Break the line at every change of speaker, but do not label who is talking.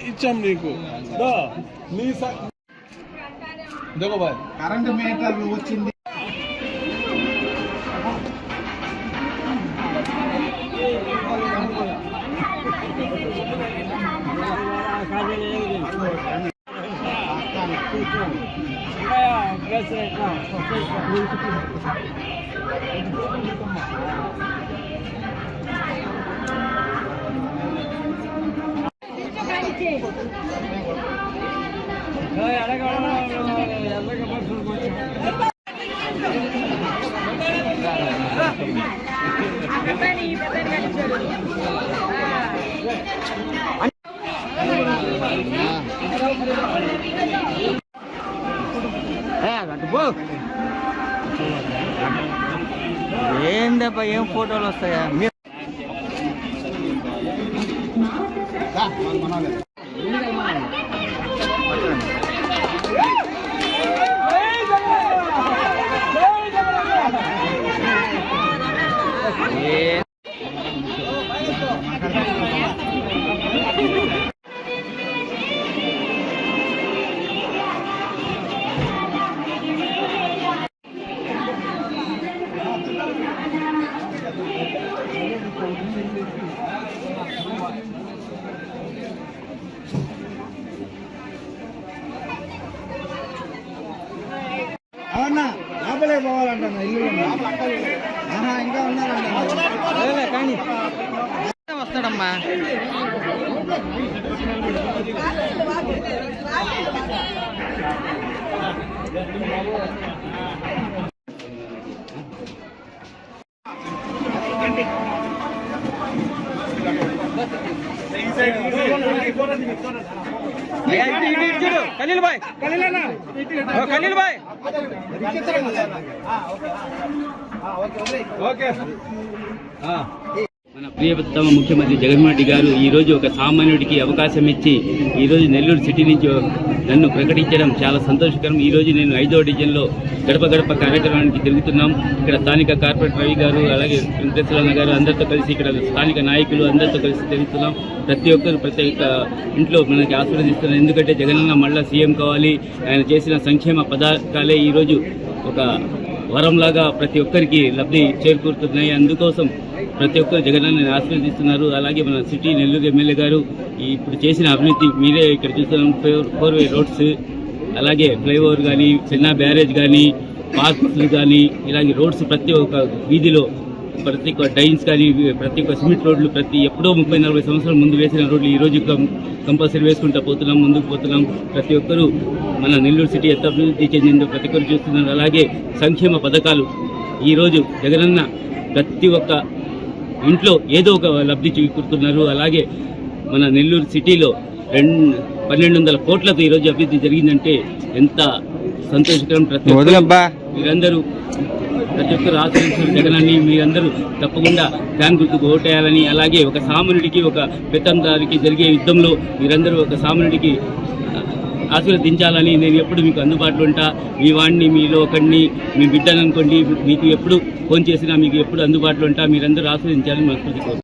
ఇచ్చాం నీకు current meter వచ్చింది.
ఏందబ్బా ఏం ఫోటోలు వస్తాయా మీరు
అవునా లోపలే పోవాలంట ఇల్లు ఇంకా ఉన్నారంట
కానీ వస్తాడమ్మా ఖలీల్ భాయ్ ఖలీల్ భాయ్
మన ప్రియతమ ముఖ్యమంత్రి జగన్మోహన్ రెడ్డి గారు ఈరోజు ఒక సామాన్యుడికి అవకాశం ఇచ్చి ఈరోజు నెల్లూరు సిటీ నుంచి నన్ను ప్రకటించడం చాలా సంతోషకరం. ఈరోజు నేను 5వ డివిజన్లో గడప గడప కార్యక్రమానికి తిరుగుతున్నాం. ఇక్కడ స్థానిక కార్పొరేటర్ రవి గారు అలాగే వెంకటేశ్వర గారు అందరితో కలిసి ఇక్కడ స్థానిక నాయకులు అందరితో కలిసి తిరుగుతున్నాం. ప్రతి ఒక్కరు ప్రతి ఒక్క ఇంట్లో మనకి ఆశీర్వదిస్తున్నారు. ఎందుకంటే జగనన్న మళ్ళా సీఎం కావాలి, ఆయన చేసిన సంక్షేమ పథకాలే ఈరోజు ఒక వరంలాగా ప్రతి ఒక్కరికి లబ్ధి చేకూరుతున్నాయి. అందుకోసం ప్రతి ఒక్కరు జగనన్నని ఆశీర్వదిస్తున్నారు. అలాగే మన సిటీ నెల్లూరు ఎమ్మెల్యే గారు ఇప్పుడు చేసిన అభివృద్ధి మీరే ఇక్కడ చూస్తున్నాం. 4-వే రోడ్స్, అలాగే ఫ్లైఓవర్ కానీ, చిన్న బ్యారేజ్ కానీ, పార్క్స్ కానీ, ఇలాగే రోడ్స్ ప్రతి ఒక్క వీధిలో ప్రతి ఒక్క డ్రైన్స్ కానీ, ప్రతి ఒక్క సిమెంట్ రోడ్లు ఎప్పుడో 30-40 సంవత్సరాల ముందు వేసిన రోడ్లు ఈరోజు కంపల్సరీ వేసుకుంటూ పోతున్నాం, ముందుకు పోతున్నాం. ప్రతి ఒక్కరూ మన నెల్లూరు సిటీ ఎంత అభివృద్ధి చెందిందో ప్రతి ఒక్కరు చూస్తున్నారు. అలాగే సంక్షేమ పథకాలు ఈరోజు జగనన్న ప్రతి ఒక్క ఇంట్లో ఏదో ఒక లబ్ధి చేకూరుతున్నారు. అలాగే మన నెల్లూరు సిటీలో 1200 కోట్లకు ఈరోజు అభివృద్ధి జరిగిందంటే ఎంత సంతోషకరం. మీరందరూ ప్రతి ఒక్కరు ఆశ్రయించిన జగనాన్ని మీరందరూ తప్పకుండా ఫ్యాన్ గుర్తుకు ఓటేయాలని, అలాగే ఒక సామాన్యుడికి ఒక పెత్తందారికి జరిగే యుద్ధంలో మీరందరూ ఒక సామాన్యుడికి ఆశీర్వదించాలని నేను ఎప్పుడు మీకు అందుబాటులో ఉంటా. మీ వాడిని, మీలో ఒకడిని, మీ బిడ్డను అనుకోండి, మీకు ఎప్పుడు ఫోన్ చేసినా మీకు ఎప్పుడు అందుబాటులో ఉంటా. మీరందరూ ఆశీర్వదించాలని మనస్ఫూర్తి కోరుకుంటున్నాను.